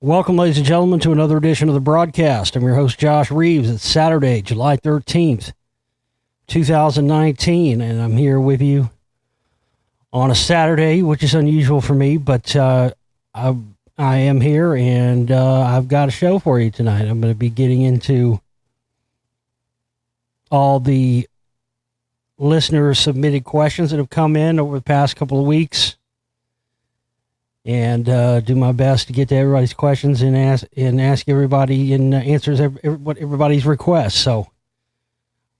Welcome, ladies and gentlemen, to another edition of the broadcast. I'm your host, Josh Reeves. It's Saturday, July 13th, 2019, and I'm here with you on a Saturday, which is unusual for me, but I am here, and I've got a show for you tonight. I'm going to be getting into all the listener-submitted questions that have come in over the past couple of weeks, and do my best to get to everybody's questions and ask everybody and answers what everybody's requests. So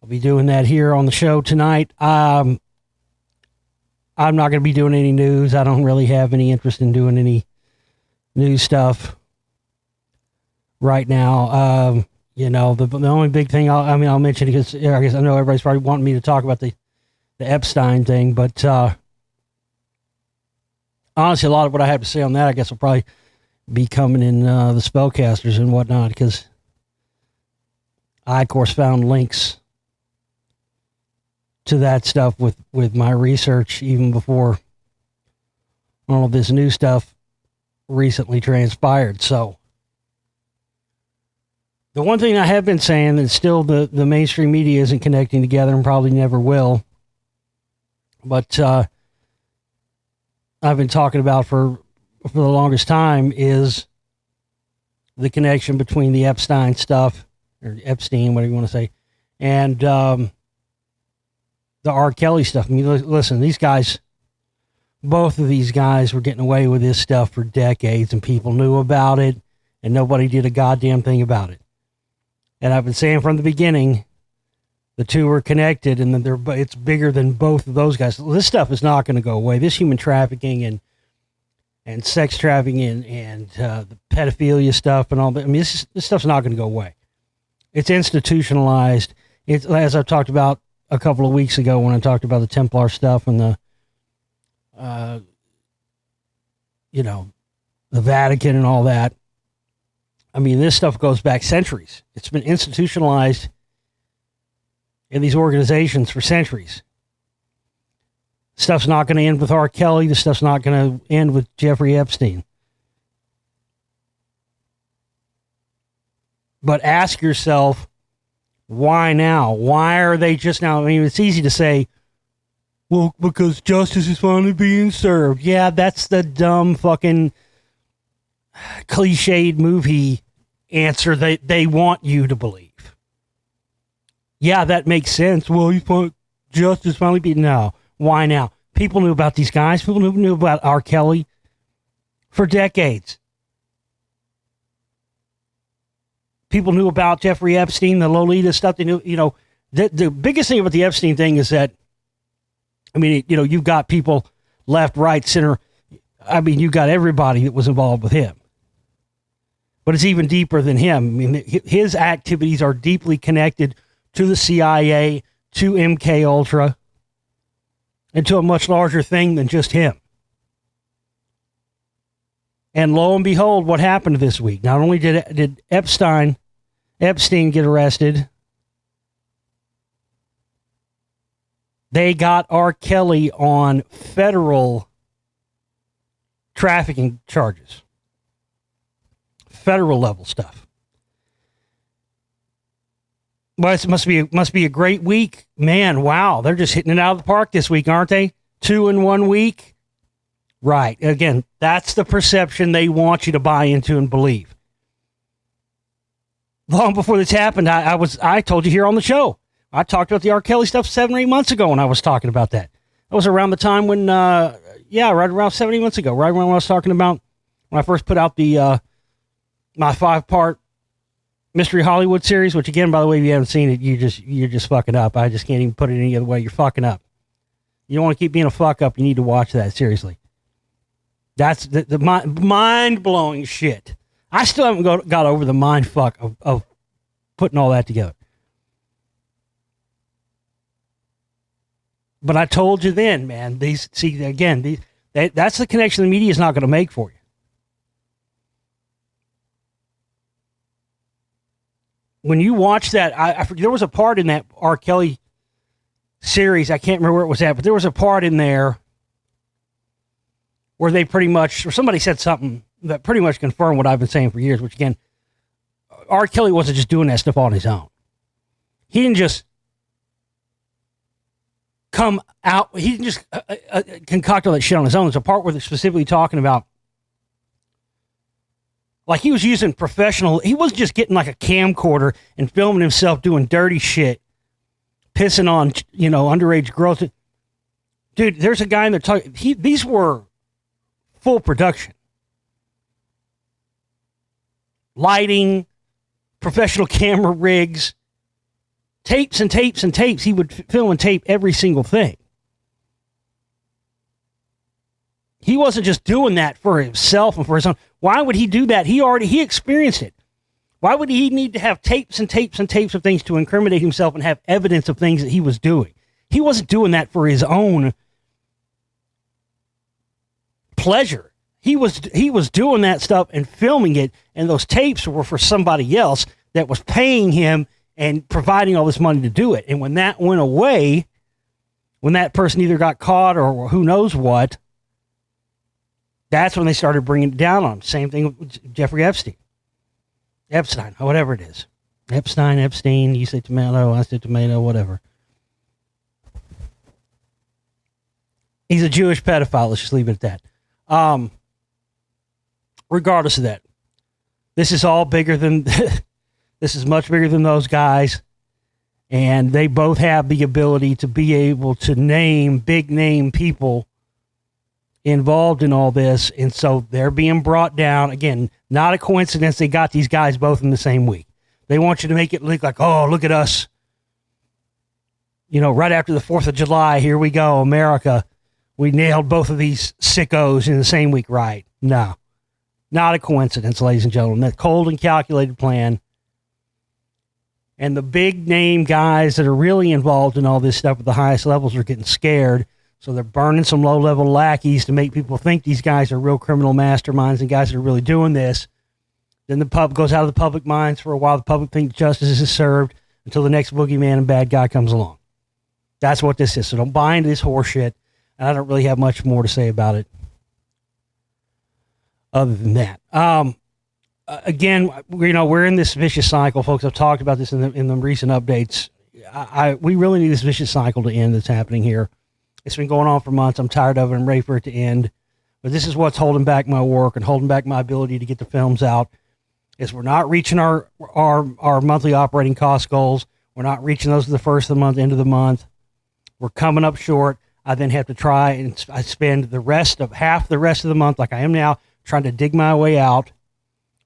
I'll be doing that here on the show tonight. I'm not going to be doing any news. I don't really have any interest in doing any news stuff right now. The only big thing I'll mention, because I guess I know everybody's probably wanting me to talk about the Epstein thing, but honestly, a lot of what I have to say on that, I guess, will probably be coming in the spellcasters and whatnot, because I, of course, found links to that stuff with my research even before all of this new stuff recently transpired. So the one thing I have been saying is still the mainstream media isn't connecting together and probably never will. But I've been talking about for the longest time is the connection between the Epstein stuff, or Epstein, whatever you want to say, and the R. Kelly stuff. I mean, listen, these guys, both of these guys were getting away with this stuff for decades, and people knew about it, and nobody did a goddamn thing about it. And I've been saying from the beginning, the two are connected, and then it's bigger than both of those guys. This stuff is not going to go away. This human trafficking and sex trafficking and the pedophilia stuff and all that. I mean, this stuff's not going to go away. It's institutionalized. It's, as I've talked about a couple of weeks ago when I talked about the Templar stuff and the Vatican and all that. I mean, this stuff goes back centuries. It's been institutionalized in these organizations for centuries. Stuff's not going to end with R. Kelly. The stuff's not going to end with Jeffrey Epstein. But ask yourself, why now? Why are they just now? I mean, it's easy to say, well, because justice is finally being served. Yeah, that's the dumb fucking cliched movie answer they want you to believe. Yeah, that makes sense. Well, you thought justice finally being... No. Why now? People knew about these guys. People knew about R. Kelly for decades. People knew about Jeffrey Epstein, the Lolita stuff. They knew, the biggest thing about the Epstein thing is that, I mean, you've got people left, right, center. I mean, you've got everybody that was involved with him. But it's even deeper than him. I mean, his activities are deeply connected to the CIA, to MK Ultra, and to a much larger thing than just him. And lo and behold, what happened this week? Not only did Epstein get arrested, they got R. Kelly on federal trafficking charges. Federal level stuff. Well, it must be a great week. Man, wow. They're just hitting it out of the park this week, aren't they? 2 in 1 week. Right. Again, that's the perception they want you to buy into and believe. Long before this happened, I told you here on the show. I talked about the R. Kelly stuff 7 or 8 months ago when I was talking about that. That was around the time when, right around 7 months ago, right when I was talking about when I first put out the my 5-part Mystery Hollywood series, which again, by the way, if you haven't seen it, you're just fucking up. I just can't even put it any other way. You're fucking up. You don't want to keep being a fuck up. You need to watch that, seriously. That's the mind-blowing shit. I still haven't got over the mind fuck of putting all that together. But I told you then, man, that's the connection the media is not going to make for you. When you watch that, I forget, there was a part in that R. Kelly series, I can't remember where it was at, but there was a part in there where they pretty much, or somebody said something that pretty much confirm what I've been saying for years, which again, R. Kelly wasn't just doing that stuff on his own. He didn't just come out, he didn't just concoct all that shit on his own. There's a part where they're specifically talking about, like, he was using professional, he wasn't just getting like a camcorder and filming himself doing dirty shit, pissing on, underage girls. Dude, there's a guy in there talking, these were full production. Lighting, professional camera rigs, tapes and tapes and tapes. He would film and tape every single thing. He wasn't just doing that for himself and for his own. Why would he do that? He experienced it. Why would he need to have tapes and tapes and tapes of things to incriminate himself and have evidence of things that he was doing? He wasn't doing that for his own pleasure. He was doing that stuff and filming it, and those tapes were for somebody else that was paying him and providing all this money to do it. And when that went away, when that person either got caught or who knows what, that's when they started bringing it down on him. Same thing with Jeffrey Epstein, or whatever it is. Epstein, you say tomato, I say tomato, whatever. He's a Jewish pedophile. Let's just leave it at that. Regardless of that, this is all bigger than, this is much bigger than those guys. And they both have the ability to be able to name big name people involved in all this. And so they're being brought down. Again, not a coincidence they got these guys both in the same week. They want you to make it look like, oh, look at us. Right after the 4th of July, here we go, America. We nailed both of these sickos in the same week, right? No. Not a coincidence, ladies and gentlemen. That cold and calculated plan. And the big name guys that are really involved in all this stuff at the highest levels are getting scared. So they're burning some low-level lackeys to make people think these guys are real criminal masterminds and guys that are really doing this. Then the pub goes out of the public minds for a while. The public thinks justice is served until the next boogeyman and bad guy comes along. That's what this is. So don't buy into this horse shit. And I don't really have much more to say about it other than that. Again, we're in this vicious cycle, folks. I've talked about this in the recent updates. We really need this vicious cycle to end that's happening here. It's been going on for months. I'm tired of it. I'm ready for it to end. But this is what's holding back my work and holding back my ability to get the films out, is we're not reaching our monthly operating cost goals. We're not reaching those at the first of the month, end of the month. We're coming up short. I then have to try and I spend half the rest of the month, like I am now, trying to dig my way out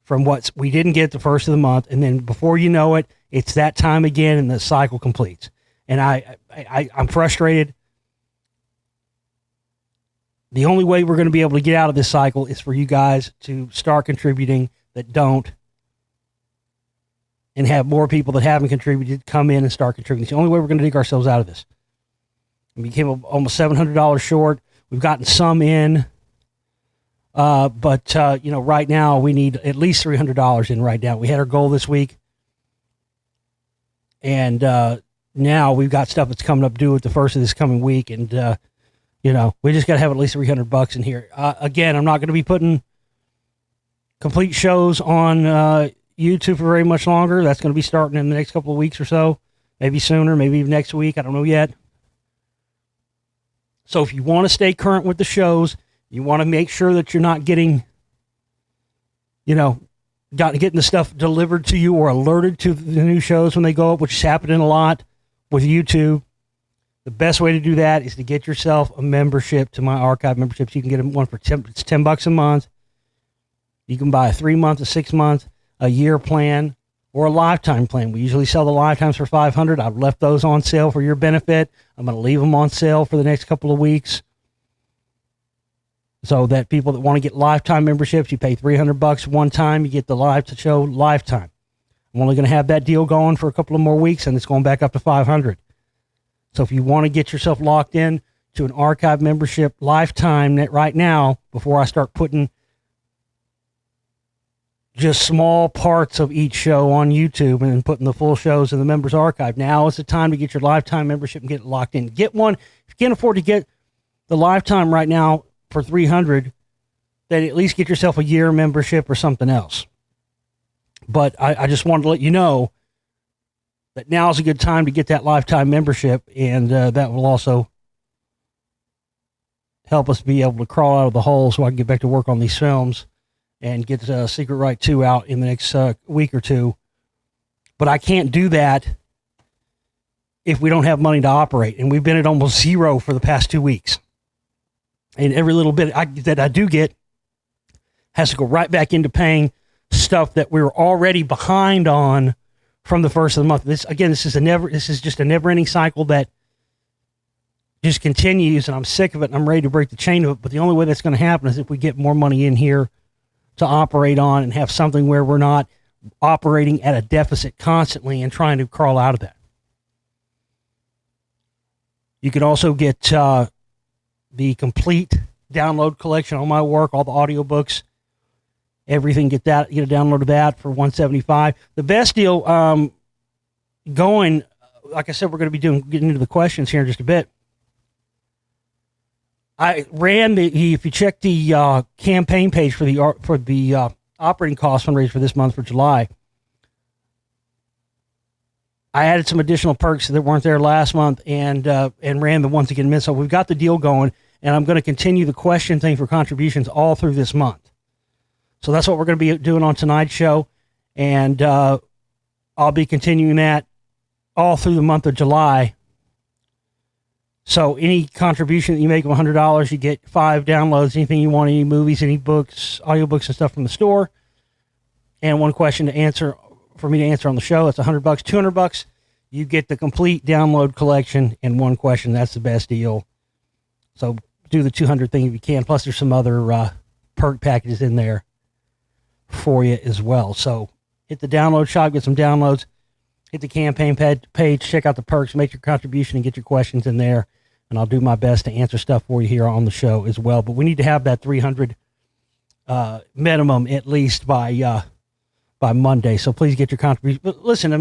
from what we didn't get the first of the month. And then before you know it, it's that time again and the cycle completes. And I'm frustrated. The only way we're going to be able to get out of this cycle is for you guys to start contributing that don't, and have more people that haven't contributed come in and start contributing. It's the only way we're going to dig ourselves out of this. We became almost $700 short. We've gotten some in. But right now we need at least $300 in right now. We had our goal this week. And now we've got stuff that's coming up due at the first of this coming week. And, we just got to have at least $300 in here. Again, I'm not going to be putting complete shows on YouTube for very much longer. That's going to be starting in the next couple of weeks or so. Maybe sooner, maybe even next week. I don't know yet. So if you want to stay current with the shows, you want to make sure that you're not getting the stuff delivered to you or alerted to the new shows when they go up, which is happening a lot with YouTube. The best way to do that is to get yourself a membership to my archive memberships. You can get one for it's $10 a month. You can buy a 3-month, a 6-month, a year plan, or a lifetime plan. We usually sell the lifetimes for $500. I've left those on sale for your benefit. I'm going to leave them on sale for the next couple of weeks, so that people that want to get lifetime memberships, you pay $300 one time, you get the live show lifetime. I'm only going to have that deal going for a couple of more weeks, and it's going back up to $500. So if you want to get yourself locked in to an archive membership lifetime right now, before I start putting just small parts of each show on YouTube and then putting the full shows in the members archive, now is the time to get your lifetime membership and get it locked in. Get one. If you can't afford to get the lifetime right now for $300, then at least get yourself a year membership or something else. But I just wanted to let you know that now is a good time to get that lifetime membership, and that will also help us be able to crawl out of the hole so I can get back to work on these films and get Secret Right 2 out in the next week or two. But I can't do that if we don't have money to operate, and we've been at almost zero for the past 2 weeks. And every little bit that I do get has to go right back into paying stuff that we were already behind on from the first of the month. This is just a never-ending cycle that just continues, and I'm sick of it, and I'm ready to break the chain of it. But the only way that's going to happen is if we get more money in here to operate on and have something where we're not operating at a deficit constantly and trying to crawl out of that. You can also get the complete download collection on my work, all the audiobooks, everything. Get a download of that for $175. The best deal going, like I said, we're going to be getting into the questions here in just a bit. I ran if you check the campaign page for the operating cost fundraiser for this month for July, I added some additional perks that weren't there last month and ran the ones again. So we've got the deal going, and I'm going to continue the question thing for contributions all through this month. So that's what we're going to be doing on tonight's show, and I'll be continuing that all through the month of July. So any contribution that you make of $100, you get 5 downloads, anything you want, any movies, any books, audiobooks and stuff from the store, and one question to answer for me to answer on the show. That's $100. $200, you get the complete download collection and one question. That's the best deal. So do the 200 thing if you can. Plus there's some other perk packages in there for you as well. So hit the download shop, get some downloads, hit the campaign page, check out the perks, make your contribution, and get your questions in there. And I'll do my best to answer stuff for you here on the show as well. But we need to have that 300 minimum at least by Monday. So please get your contribution. But listen,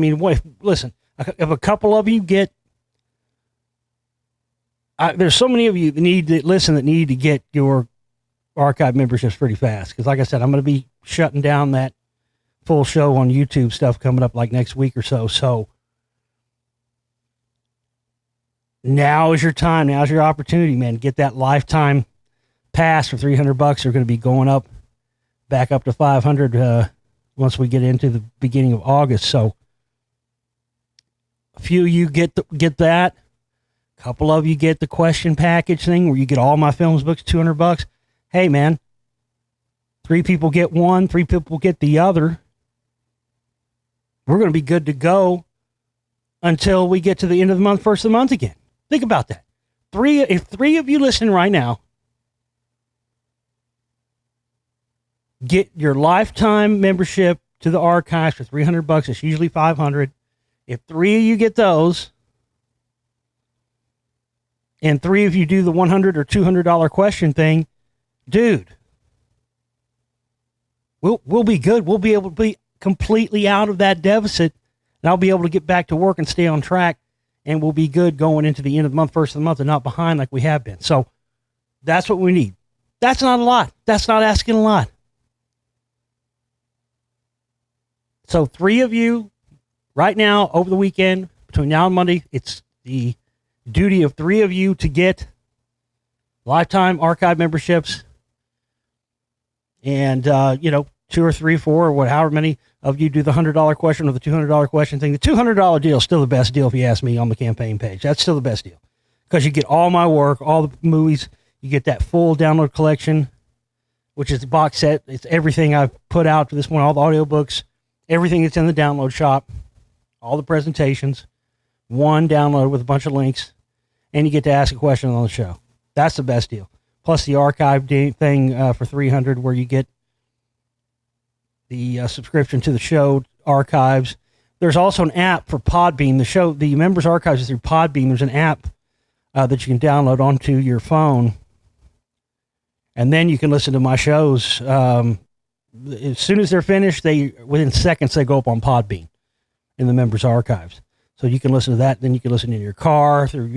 if a couple of you get, there's so many of you that need to get your archive memberships pretty fast. Because like I said, I'm going to be shutting down that full show on YouTube stuff coming up like next week or so. So now is your time. Now's your opportunity, man. Get that lifetime pass for $300. They're going to be going up back up to $500 once we get into the beginning of August. So a few of you get that. A couple of you get the question package thing where you get all my films books, $200. Hey, man, 3 people get one, 3 people get the other. We're going to be good to go until we get to the end of the month, first of the month again. Think about that. If 3 of you listening right now get your lifetime membership to the archives for $300, it's usually $500. If 3 of you get those, and 3 of you do the $100 or $200 question thing, dude, we'll be good. We'll be able to be completely out of that deficit, and I'll be able to get back to work and stay on track, and we'll be good going into the end of the month, first of the month, and not behind like we have been. So that's what we need. That's not a lot. That's not asking a lot. So 3 of you right now over the weekend, between now and Monday, it's the duty of 3 of you to get lifetime archive memberships. And, 2 or 3, 4, or however many of you do the $100 question or the $200 question thing. The $200 deal is still the best deal if you ask me on the campaign page. That's still the best deal because you get all my work, all the movies. You get that full download collection, which is the box set. It's everything I've put out for this one, all the audiobooks, everything that's in the download shop, all the presentations, one download with a bunch of links, and you get to ask a question on the show. That's the best deal. Plus the archive thing for $300 where you get the subscription to the show archives. There's also an app for Podbean. The members archives is through Podbean. There's an app that you can download onto your phone, and then you can listen to my shows. As soon as they're finished, within seconds they go up on Podbean in the members archives. So you can listen to that. Then you can listen in your car through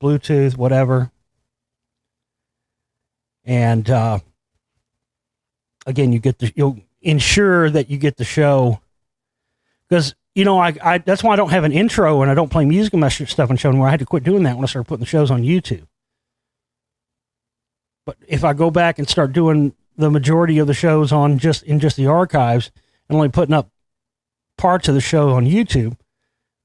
Bluetooth, whatever. And again, you'll ensure that you get the show, because I that's why I don't have an intro and I don't play music in my stuff and show anymore. I had to quit doing that when I started putting the shows on YouTube. But if I go back and start doing the majority of the shows on just the archives and only putting up parts of the show on YouTube,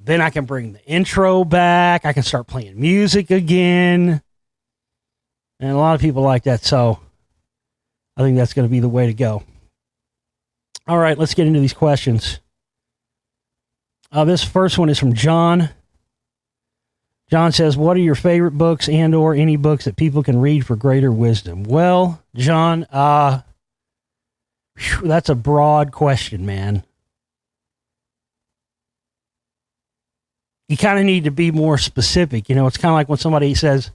then I can bring the intro back. I can start playing music again. And a lot of people like that, so I think that's going to be the way to go. All right, let's get into these questions. This first one is from John. John says, what are your favorite books and or any books that people can read for greater wisdom? Well, John, that's a broad question, man. You kind of need to be more specific. It's kind of like when somebody says,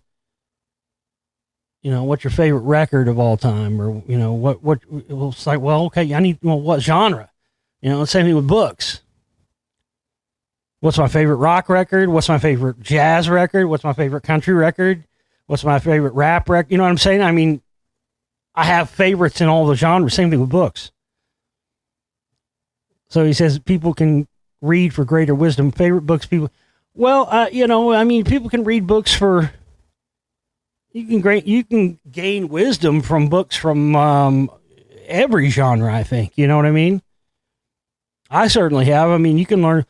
what's your favorite record of all time? Or, what, it's like, well, okay, I need, what genre? Same thing with books. What's my favorite rock record? What's my favorite jazz record? What's my favorite country record? What's my favorite rap record? You know what I'm saying? I mean, I have favorites in all the genres. Same thing with books. So he says people can read for greater wisdom. Favorite books, people. Well, people can read books for. You can gain wisdom from books from every genre. I think. You know what I mean? I certainly have. I mean, you can learn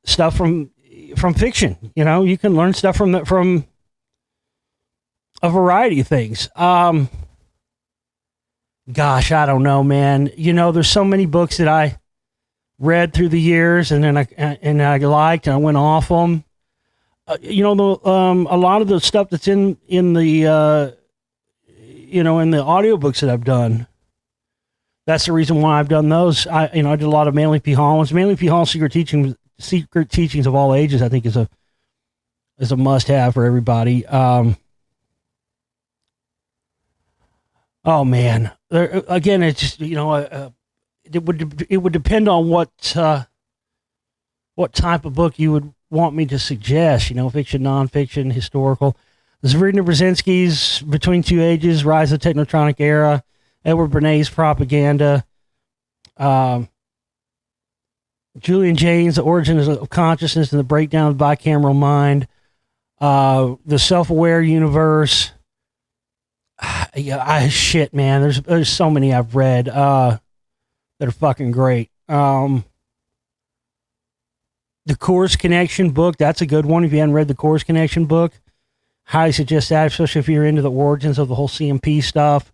stuff from fiction. You can learn stuff from a variety of things. Gosh, I don't know, man. There's so many books that I read through the years, and then I liked, and I went off them. A lot of the stuff that's in the in the audiobooks that I've done. That's the reason why I've done those. I did a lot of Manly P. Hall ones. Manly P. Hall Secret Teachings of All Ages, I think is a must-have for everybody. Oh man, again, it's just it would depend on what type of book you would want me to suggest. Fiction, nonfiction, historical. Zverina Brzezinski's Between Two Ages, Rise of the Technotronic Era, Edward Bernays' Propaganda, Julian Jaynes' The Origin of Consciousness and the Breakdown of the Bicameral Mind, The Self-Aware Universe. Shit, man. There's so many I've read that are fucking great. The Course Connection book, that's a good one. If you haven't read the Course Connection book, highly suggest that, especially if you're into the origins of the whole CMP stuff,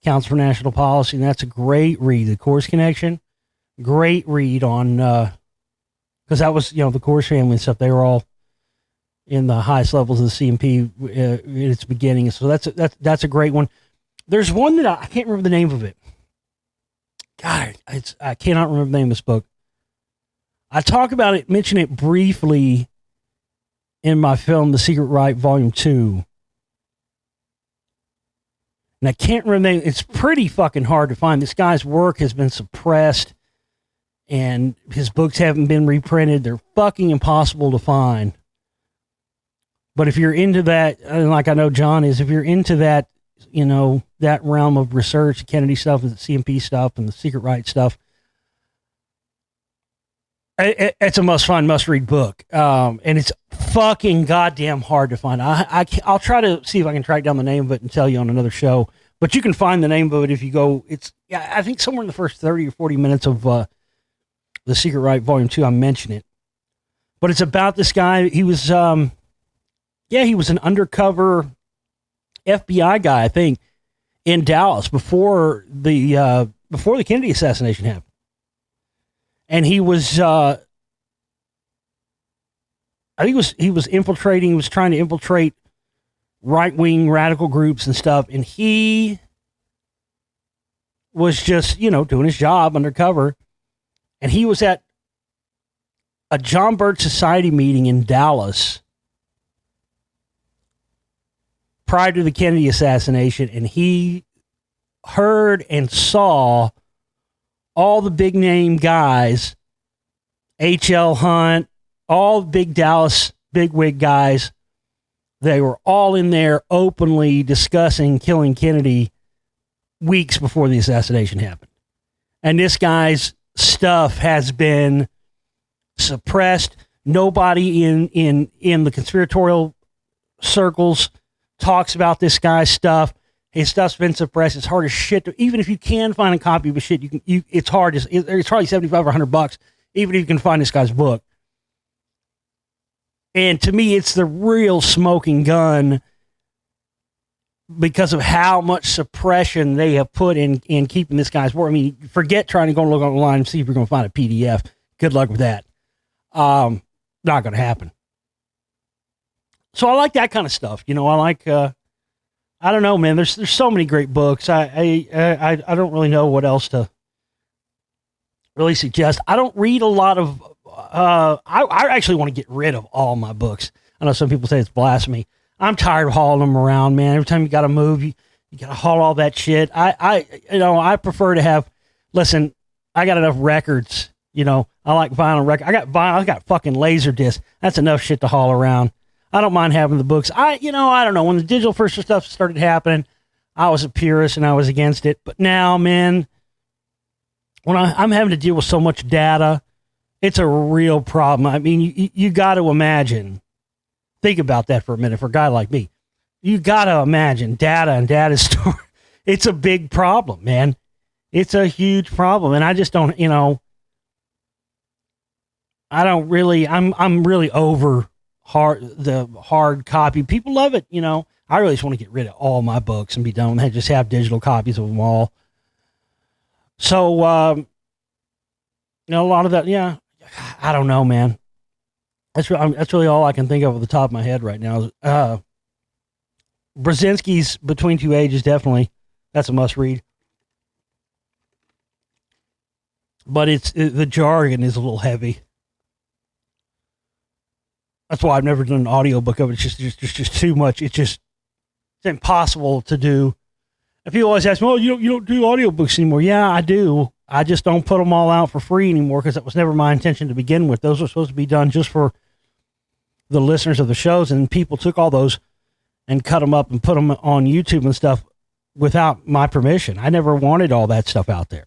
Council for National Policy, and that's a great read. The Course Connection, great read on, because that was, the Course family and stuff, they were all in the highest levels of the CMP in its beginning. So that's a great one. There's one that I can't remember the name of it. God, I cannot remember the name of this book. I talk about it, mention it briefly in my film, The Secret Right, Volume 2. And I can't remember the name. It's pretty fucking hard to find. This guy's work has been suppressed, and his books haven't been reprinted. They're fucking impossible to find. But if you're into that, and like I know John is, if you're into that, that realm of research, the Kennedy stuff, the CMP stuff, and the Secret Right stuff, it's a must-read book. And it's fucking goddamn hard to find. I'll try to see if I can track down the name of it and tell you on another show. But you can find the name of it if you go. I think somewhere in the first 30 or 40 minutes of The Secret Right, Volume 2, I mention it. But it's about this guy. He was, he was an undercover FBI guy, I think, in Dallas before the Kennedy assassination happened. And he was, I think he was infiltrating, he was trying to infiltrate right-wing radical groups and stuff. And he was just, doing his job undercover. And he was at a John Birch Society meeting in Dallas prior to the Kennedy assassination. And he heard and saw all the big name guys, H.L. Hunt, all the big Dallas bigwig guys, they were all in there openly discussing killing Kennedy weeks before the assassination happened. And this guy's stuff has been suppressed. Nobody in the conspiratorial circles talks about this guy's stuff. His stuff's been suppressed. It's hard as shit to, even if you can find a copy of his shit, it's hard. It's probably $75 or $100, even if you can find this guy's book. And to me, it's the real smoking gun because of how much suppression they have put in keeping this guy's work. I mean, forget trying to go look online and see if you're going to find a PDF. Good luck with that. Not going to happen. So I like that kind of stuff. You know, I like, I don't know, man, there's so many great books. I don't really know what else to really suggest. I don't read a lot of, I actually want to get rid of all my books. I know some people say it's blasphemy. I'm tired of hauling them around, man. Every time you got to move, you got to haul all that shit. I prefer to have, listen, I got enough records, you know, I like vinyl record. I got vinyl, I got fucking laser disc. That's enough shit to haul around. I don't mind having the books. I don't know. When the digital first stuff started happening, I was a purist and I was against it. But now, man, when I'm having to deal with so much data, it's a real problem. I mean, you got to imagine. Think about that for a minute for a guy like me. You got to imagine data and data store. It's a big problem, man. It's a huge problem. And I just don't, I'm really over the hard copy. People love it, I really just want to get rid of all my books and be done with it. Just have digital copies of them all. So, a lot of that, yeah, I don't know, man. That's really all I can think of at the top of my head right now. Brzezinski's Between Two Ages, definitely. That's a must read. But the jargon is a little heavy. That's why I've never done an audiobook of it. It's just too much. It's impossible to do. And people always ask me, you don't do audiobooks anymore. Yeah, I do. I just don't put them all out for free anymore because that was never my intention to begin with. Those were supposed to be done just for the listeners of the shows, and people took all those and cut them up and put them on YouTube and stuff without my permission. I never wanted all that stuff out there.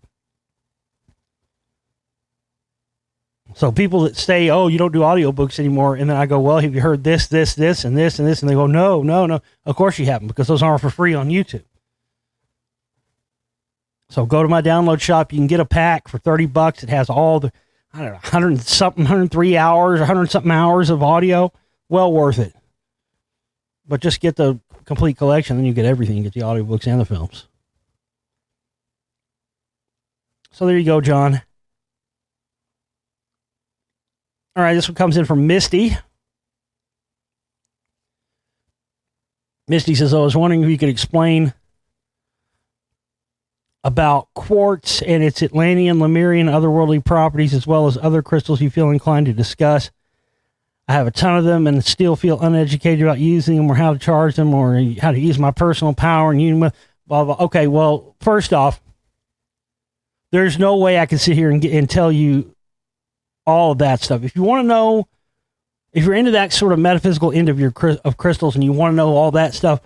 So people that say, oh, you don't do audiobooks anymore, and then I go, well, have you heard this, and this, and this? And they go, no. Of course you haven't, because those aren't for free on YouTube. So go to my download shop. You can get a pack for $30. It has all the, 103 hours, 100-something hours of audio. Well worth it. But just get the complete collection, then you get everything. You get the audiobooks and the films. So there you go, John. All right, this one comes in from Misty. Misty says, I was wondering if you could explain about quartz and its Atlantean, Lemurian, otherworldly properties, as well as other crystals you feel inclined to discuss. I have a ton of them and still feel uneducated about using them or how to charge them or how to use my personal power and use them. Blah, blah. Okay, well, first off, there's no way I can sit here and tell you all of that stuff. If you want to know, if you're into that sort of metaphysical end of crystals and you want to know all that stuff,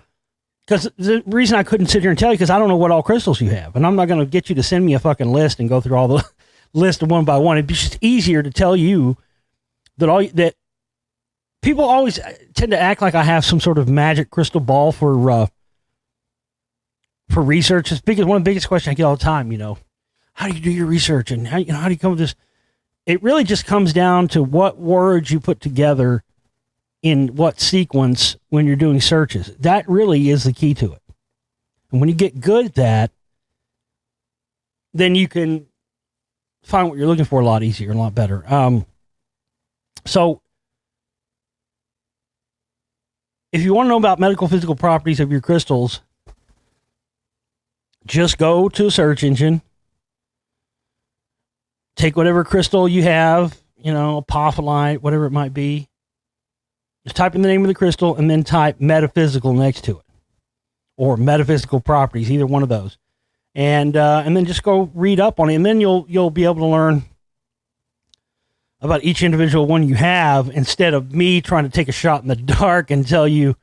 because the reason I couldn't sit here and tell you, because I don't know what all crystals you have, and I'm not going to get you to send me a fucking list and go through all the list one by one. It'd be just easier to tell you that people always tend to act like I have some sort of magic crystal ball for research. It's one of the biggest questions I get all the time. How do you do your research, and how do you come with this? It really just comes down to what words you put together in what sequence when you're doing searches. That really is the key to it. And when you get good at that, then you can find what you're looking for a lot easier and a lot better. So if you want to know about medical physical properties of your crystals, just go to a search engine. Take whatever crystal you have, apophyllite, whatever it might be. Just type in the name of the crystal and then type metaphysical next to it. Or metaphysical properties, either one of those. And then just go read up on it. And then you'll be able to learn about each individual one you have, instead of me trying to take a shot in the dark and tell you,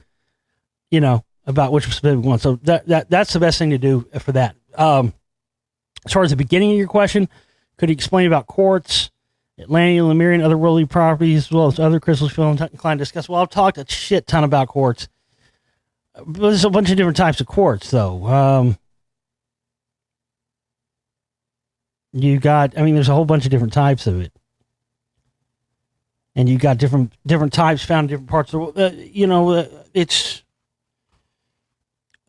about which specific one. So that's the best thing to do for that. As far as the beginning of your question, could you explain about quartz, Atlantean, Lemurian, otherworldly properties, as well as other crystals feel inclined to discuss? Well, I've talked a shit ton about quartz. There's a bunch of different types of quartz, though. There's a whole bunch of different types of it. And you got different types found in different parts of the world.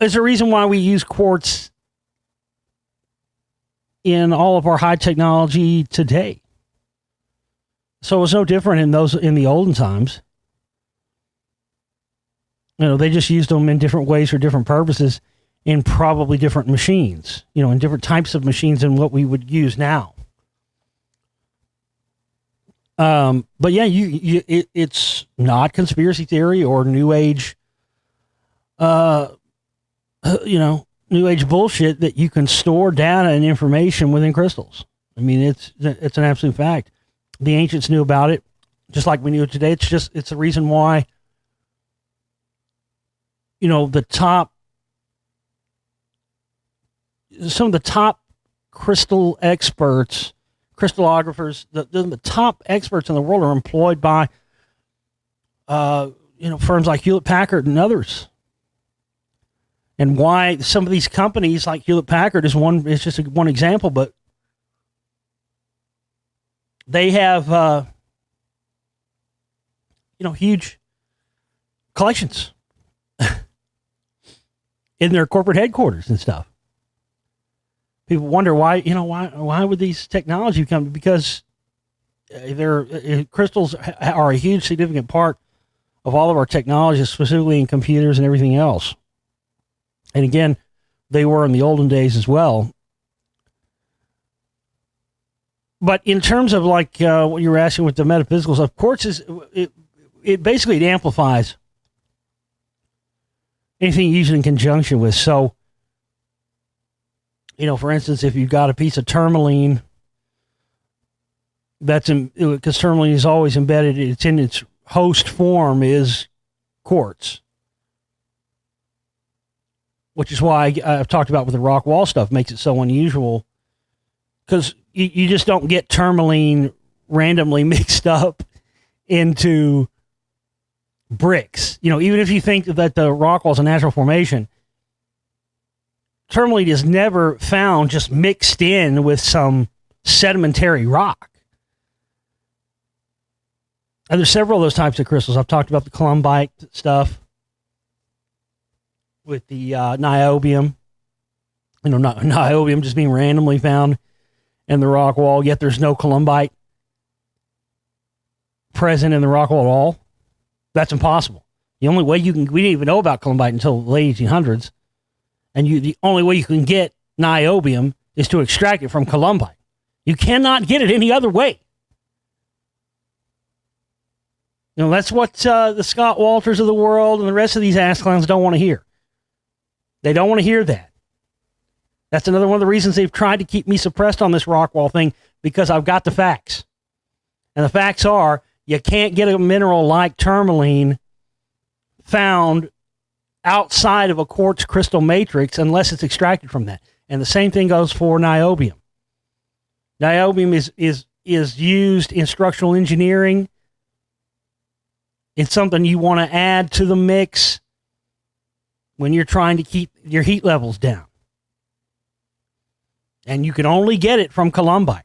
There's a reason why we use quartz in all of our high technology today. So it's no different in the olden times. They just used them in different ways for different purposes in probably different machines, in different types of machines than what we would use now. But yeah, it's not conspiracy theory or new age, new age bullshit that you can store data and information within crystals. I mean, it's an absolute fact. The ancients knew about it, just like we knew it today. It's the reason why, some of the top crystal experts, crystallographers, the top experts in the world are employed by, firms like Hewlett-Packard and others. And why some of these companies like Hewlett-Packard is just one example, but they have, huge collections in their corporate headquarters and stuff. People wonder why would these technology come? Because crystals are a huge, significant part of all of our technology, specifically in computers and everything else. And again, they were in the olden days as well. But in terms of what you were asking with the metaphysical stuff, quartz it basically amplifies anything used in conjunction with. So, for instance, if you've got a piece of tourmaline because tourmaline is always embedded, it's in its host form is quartz. Which is why I've talked about with the rock wall stuff, makes it so unusual. Because you just don't get tourmaline randomly mixed up into bricks. Even if you think that the rock wall is a natural formation, tourmaline is never found just mixed in with some sedimentary rock. And there's several of those types of crystals. I've talked about the columbite stuff with the niobium. Niobium just being randomly found in the rock wall, yet there's no columbite present in the rock wall at all. That's impossible. The only way we didn't even know about columbite until the late 1800s. And the only way you can get niobium is to extract it from columbite. You cannot get it any other way. That's what the Scott Walters of the world and the rest of these ass clowns don't want to hear. They don't want to hear that. That's another one of the reasons they've tried to keep me suppressed on this rock wall thing, because I've got the facts. And the facts are, you can't get a mineral like tourmaline found outside of a quartz crystal matrix unless it's extracted from that. And the same thing goes for niobium. Niobium is used in structural engineering. It's something you want to add to the mix when you're trying to keep your heat levels down. And you can only get it from columbite.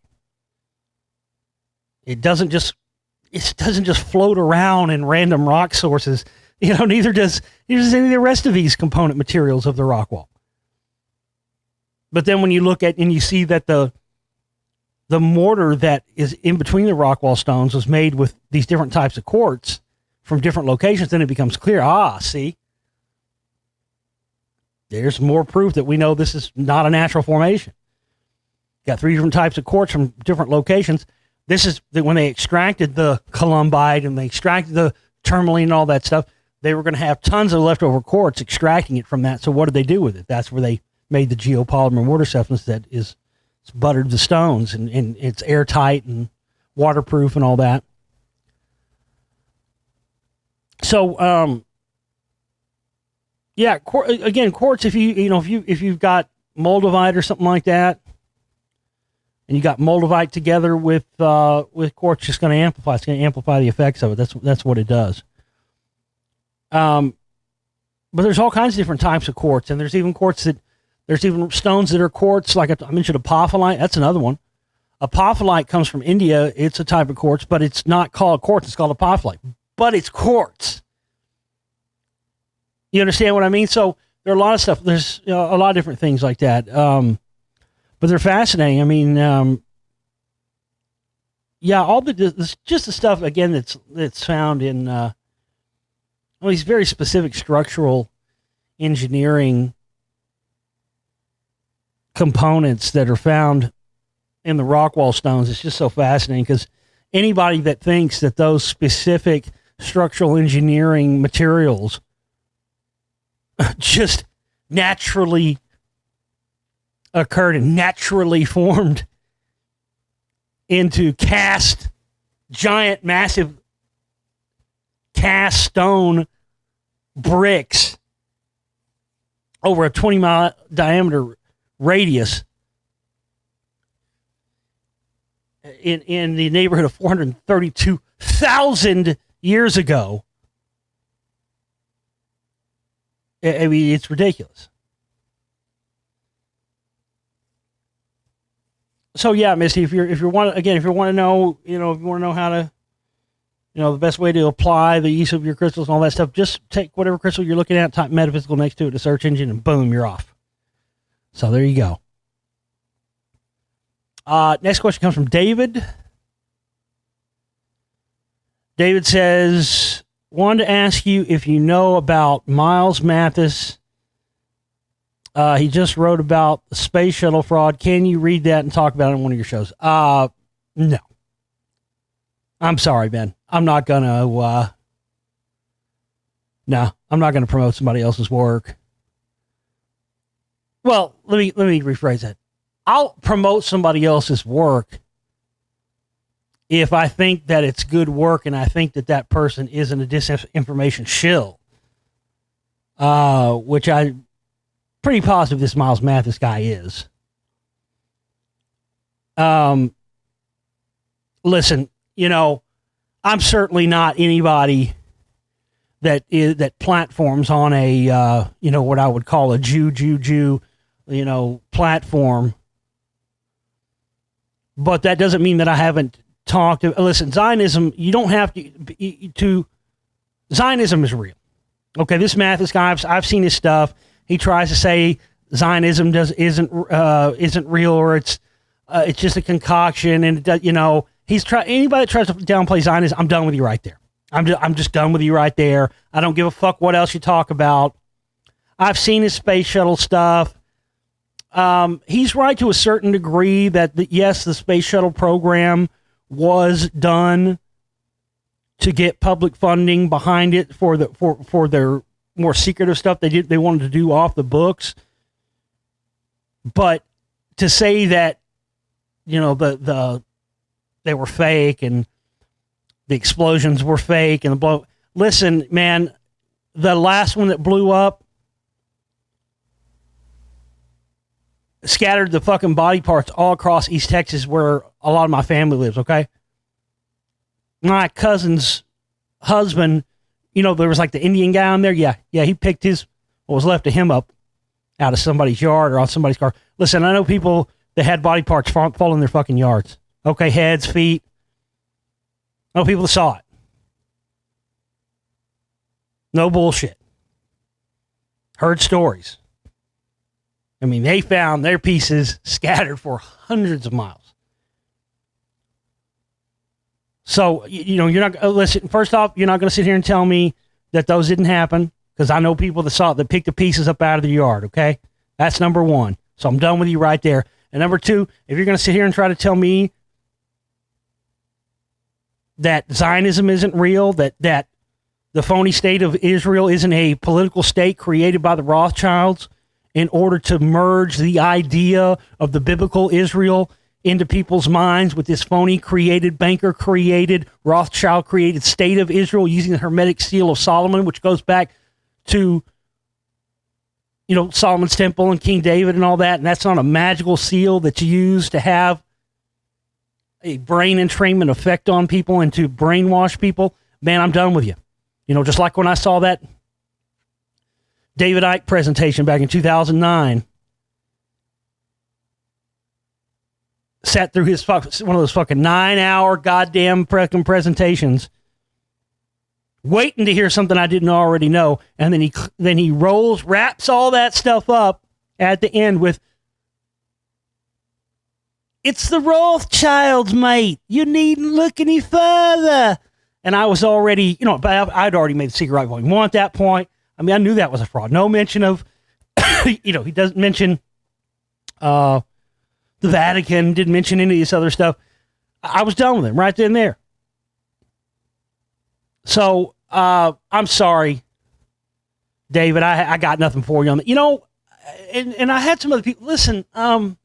It doesn't just float around in random rock sources. Neither does any of the rest of these component materials of the rock wall. But then when you look at and you see that the mortar that is in between the rock wall stones was made with these different types of quartz from different locations, then it becomes clear. See, there's more proof that we know this is not a natural formation. Got 3 different types of quartz from different locations. This is when they extracted the columbite and they extracted the tourmaline and all that stuff. They were going to have tons of leftover quartz extracting it from that. So what did they do with it? That's where they made the geopolymer mortar substance that is buttered the stones and it's airtight and waterproof and all that. So, quartz. If you've got moldavite or something like that, and you got moldavite together with quartz, just going to amplify. It's going to amplify the effects of it. That's what it does. But there's all kinds of different types of quartz, and there's even stones that are quartz, like I mentioned, apophyllite. That's another one. Apophyllite comes from India. It's a type of quartz, but it's not called quartz. It's called apophyllite, but it's quartz. You understand what I mean? So there are a lot of stuff. There's a lot of different things like that. But they're fascinating. I mean, all just the stuff again that's found in these very specific structural engineering components that are found in the Rockwall stones. It's just so fascinating because anybody that thinks that those specific structural engineering materials just naturally occurred and naturally formed into giant, massive cast stone bricks over a 20-mile diameter radius in the neighborhood of 432,000 years ago. I mean, it's ridiculous. So yeah, Misty, if you want to know, how to, the best way to apply the use of your crystals and all that stuff, just take whatever crystal you're looking at, type metaphysical next to it, the search engine, and boom, you're off. So there you go. Next question comes from David. David says, wanted to ask you if you know about Myles Mathis. He just wrote about the space shuttle fraud. Can you read that and talk about it on one of your shows? No. I'm sorry, Ben. I'm not going to, I'm not going to promote somebody else's work. Well, let me rephrase that. I'll promote somebody else's work if I think that it's good work and I think that person isn't a disinformation shill, which I'm pretty positive this Myles Mathis guy is. Listen, I'm certainly not anybody that platforms on a, what I would call a Jew, platform. But that doesn't mean that I haven't talked. Listen, Zionism, you don't have to Zionism is real. Okay, this Mathis guy, I've seen his stuff. He tries to say Zionism isn't real, or it's just a concoction, and anybody that tries to downplay Zionism, I'm done with you right there. I'm just done with you right there. I don't give a fuck what else you talk about. I've seen his space shuttle stuff. He's right to a certain degree that yes, the space shuttle program was done to get public funding behind it for their more secretive stuff they wanted to do off the books. But to say that they were fake and the explosions were fake and the blow. Listen, man, the last one that blew up scattered the fucking body parts all across East Texas where a lot of my family lives, okay? My cousin's husband, there was like the Indian guy on there. Yeah, he picked what was left of him up out of somebody's yard or on somebody's car. Listen, I know people that had body parts fall in their fucking yards. Okay, heads, feet. I know people that saw it. No bullshit. Heard stories. I mean, they found their pieces scattered for hundreds of miles. So, you're not, listen, first off, you're not going to sit here and tell me that those didn't happen, because I know people that picked the pieces up out of the yard, okay? That's number one. So I'm done with you right there. And number two, if you're going to sit here and try to tell me that Zionism isn't real, that the phony state of Israel isn't a political state created by the Rothschilds in order to merge the idea of the biblical Israel into people's minds with this phony created, banker created, Rothschild created state of Israel using the Hermetic seal of Solomon, which goes back to, Solomon's temple and King David and all that. And that's not a magical seal that's used to have a brain entrainment effect on people and to brainwash people, man, I'm done with you. You know, just like when I saw that David Icke presentation back in 2009, sat through his one of those fucking 9-hour goddamn presentations, waiting to hear something I didn't already know, and then he wraps all that stuff up at the end with, "It's the Rothschilds, mate. You needn't look any further." And I was already, you know, but I'd already made the Secret Right Volume 1 at that point. I mean, I knew that was a fraud. No mention of, you know, he doesn't mention the Vatican, didn't mention any of this other stuff. I was done with him right then and there. So, I'm sorry, David. I got nothing for you on that. You know, and I had some other people. Listen, I'm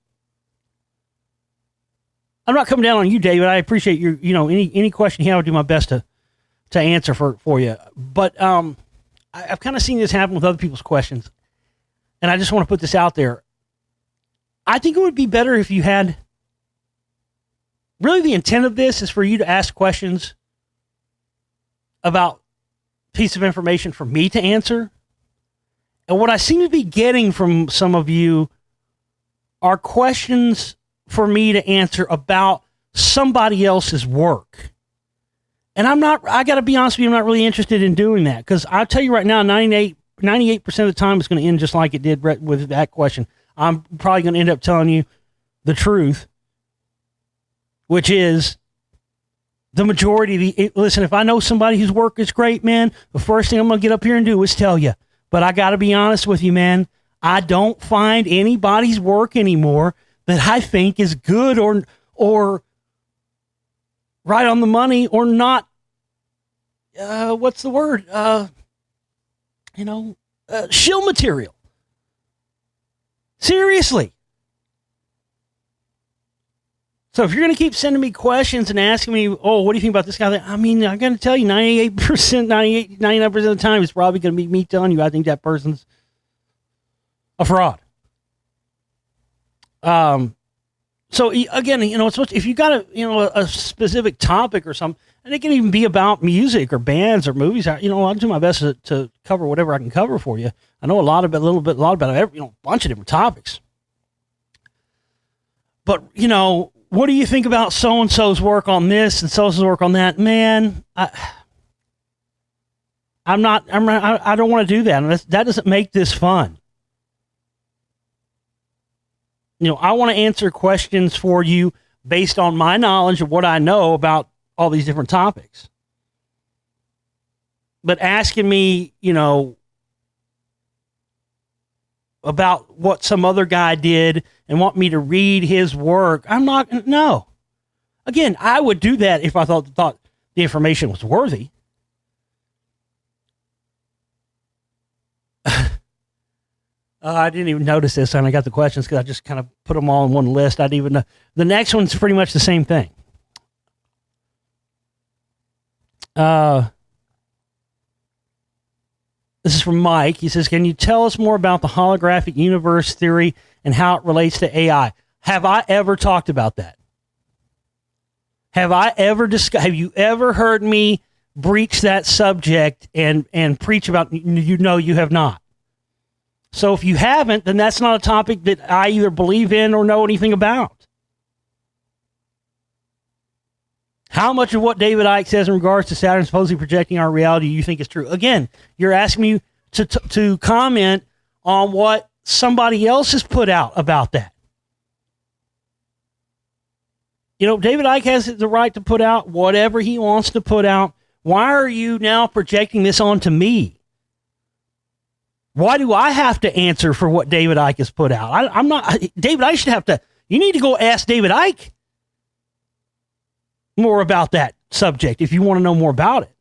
not coming down on you, David. I appreciate your, you know, any question you have, I'll do my best to answer for you. But I've kind of seen this happen with other people's questions, and I just want to put this out there. I think it would be better if you had, really the intent of this is for you to ask questions about piece of information for me to answer. And what I seem to be getting from some of you are questions for me to answer about somebody else's work. And I got to be honest with you, I'm not really interested in doing that, because I'll tell you right now, 98% of the time it's going to end just like it did with that question. I'm probably going to end up telling you the truth, which is the majority. Listen, if I know somebody whose work is great, man, the first thing I'm going to get up here and do is tell you. But I got to be honest with you, man. I don't find anybody's work anymore that I think is good or right on the money or not. What's the word? Shill material. Seriously. So if you're going to keep sending me questions and asking me, oh, what do you think about this guy? I mean, I got to tell you, 99% of the time, it's probably going to be me telling you I think that person's a fraud. So again, you know, if you got a specific topic or something, and it can even be about music or bands or movies, you know, I'll do my best to cover whatever I can cover for you. I know a lot about every, a bunch of different topics. But, you know, what do you think about so-and-so's work on this and so-and-so's work on that? Man, I don't want to do that. And that doesn't make this fun. You know, I want to answer questions for you based on my knowledge of what I know about all these different topics. But asking me, you know, about what some other guy did and want me to read his work, no. Again, I would do that if I thought the information was worthy. I didn't even notice this, and I got the questions because I just kind of put them all in one list. I didn't even know. The next one's pretty much the same thing. This is from Mike. He says, can you tell us more about the holographic universe theory and how it relates to AI? Have I ever talked about that? Have you ever heard me breach that subject and preach about, you have not. So if you haven't, then that's not a topic that I either believe in or know anything about. How much of what David Icke says in regards to Saturn supposedly projecting our reality do you think is true? Again, you're asking me to comment on what somebody else has put out about that. You know, David Icke has the right to put out whatever he wants to put out. Why are you now projecting this onto me? Why do I have to answer for what David Icke has put out? I'm not. David Icke should have to. You need to go ask David Icke more about that subject if you want to know more about it.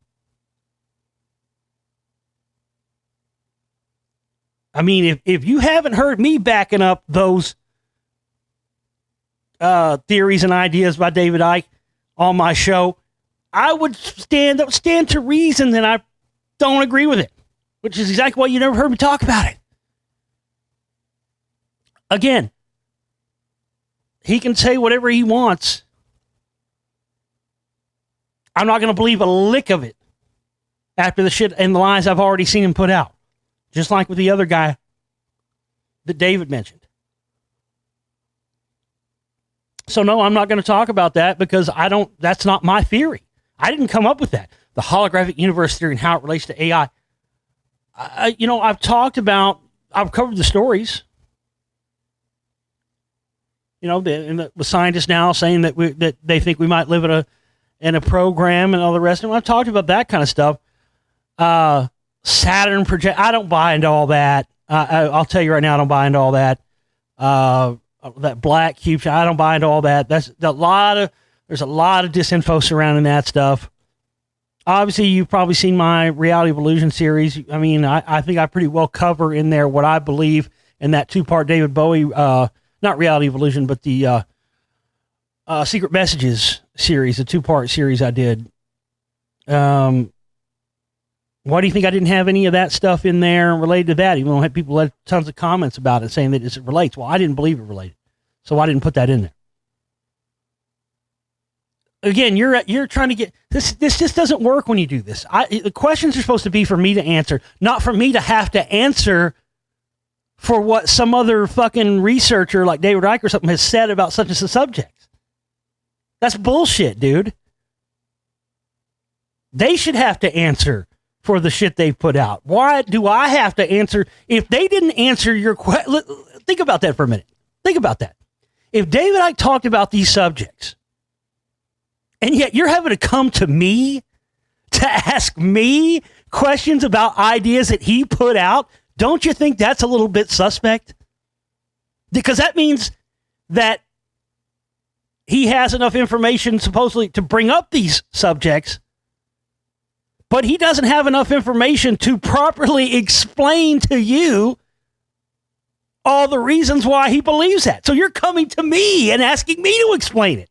I mean, if you haven't heard me backing up those theories and ideas by David Icke on my show, I would stand to reason that I don't agree with it, which is exactly why you never heard me talk about it. Again, he can say whatever he wants I'm not going to believe a lick of it after the shit and the lies I've already seen him put out. Just like with the other guy that David mentioned. So no, I'm not going to talk about that because that's not my theory. I didn't come up with that. The holographic universe theory and how it relates to AI. I've covered the stories. The scientists now saying that they think we might live in a program and all the rest of them. I've talked about that kind of stuff. Saturn project. I don't buy into all that. I'll tell you right now, I don't buy into all that. That black cube. I don't buy into all that. There's a lot of disinfo surrounding that stuff. Obviously, you've probably seen my Reality of Illusion series. I mean, I think I pretty well cover in there what I believe in that 2-part David Bowie, not Reality of Illusion, but the Secret Messages series, the 2-part series I did. Why do you think I didn't have any of that stuff in there related to that? Even though I had people had tons of comments about it saying that it relates. Well, I didn't believe it related, so I didn't put that in there. Again, you're trying to get this. This just doesn't work when you do this. The questions are supposed to be for me to answer, not for me to have to answer for what some other fucking researcher like David Icke or something has said about such as a subject. That's bullshit, dude. They should have to answer for the shit they put out. Why do I have to answer? If they didn't answer your question, think about that for a minute. Think about that. If David Icke talked about these subjects, and yet you're having to come to me to ask me questions about ideas that he put out, don't you think that's a little bit suspect? Because that means that he has enough information supposedly to bring up these subjects, but he doesn't have enough information to properly explain to you all the reasons why he believes that. So you're coming to me and asking me to explain it.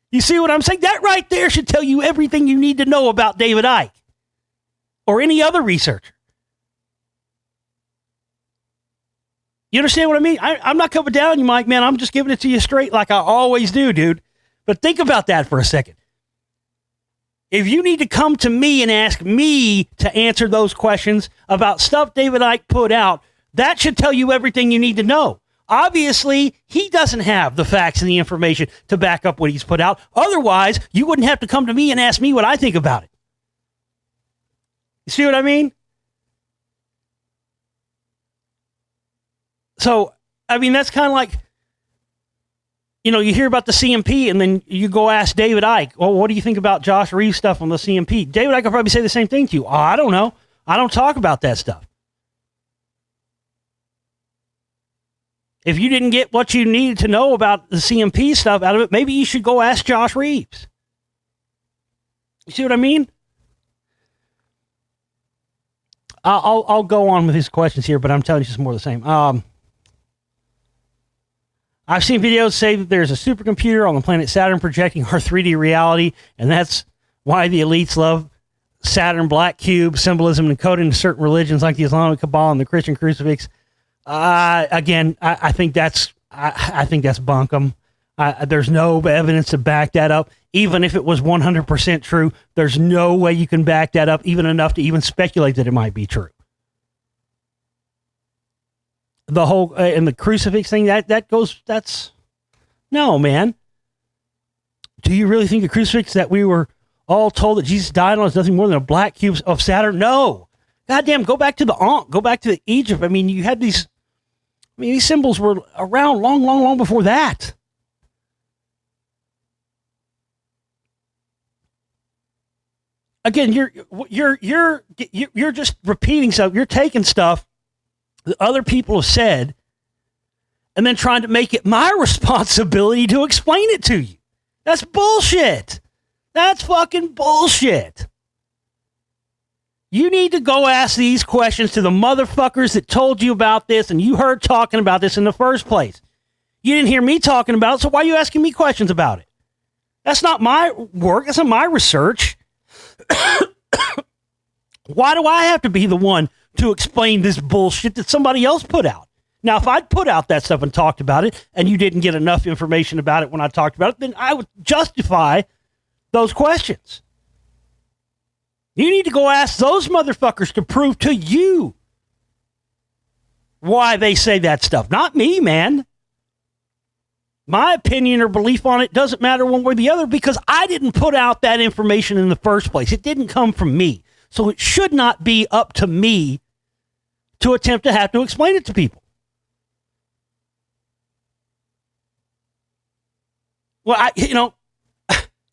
You see what I'm saying? That right there should tell you everything you need to know about David Icke or any other researcher. You understand what I mean? I'm not coming down on you, Mike, man. I'm just giving it to you straight like I always do, dude. But think about that for a second. If you need to come to me and ask me to answer those questions about stuff David Icke put out, that should tell you everything you need to know. Obviously, he doesn't have the facts and the information to back up what he's put out. Otherwise, you wouldn't have to come to me and ask me what I think about it. You see what I mean? So, I mean, that's kind of like, you hear about the CMP and then you go ask David Icke, well, what do you think about Josh Reeves stuff on the CMP? David Icke will probably say the same thing to you. Oh, I don't know. I don't talk about that stuff. If you didn't get what you needed to know about the CMP stuff out of it, maybe you should go ask Josh Reeves. You see what I mean? I'll go on with his questions here, but I'm telling you just more of the same. I've seen videos say that there's a supercomputer on the planet Saturn projecting our 3D reality, and that's why the elites love Saturn black cube symbolism encoded into certain religions like the Islamic Cabal and the Christian Crucifix. Again, I think that's bunkum. There's no evidence to back that up. Even if it was 100% true, there's no way you can back that up even enough to even speculate that it might be true. The whole, and the crucifix thing, that's, no, man. Do you really think the crucifix that we were all told that Jesus died on is nothing more than a black cube of Saturn? No. Goddamn, go back to the Ankh, go back to Egypt. I mean, you had these symbols were around long before that. Again, you're just repeating stuff. You're taking stuff that other people have said and then trying to make it my responsibility to explain it to you. That's bullshit. That's fucking bullshit. You need to go ask these questions to the motherfuckers that told you about this and you heard talking about this in the first place. You didn't hear me talking about it, so why are you asking me questions about it? That's not my work. That's not my research. Why do I have to be the one to explain this bullshit that somebody else put out? Now, if I'd put out that stuff and talked about it and you didn't get enough information about it when I talked about it, then I would justify those questions. You need to go ask those motherfuckers to prove to you why they say that stuff. Not me, man. My opinion or belief on it doesn't matter one way or the other because I didn't put out that information in the first place. It didn't come from me. So it should not be up to me to attempt to have to explain it to people. Well,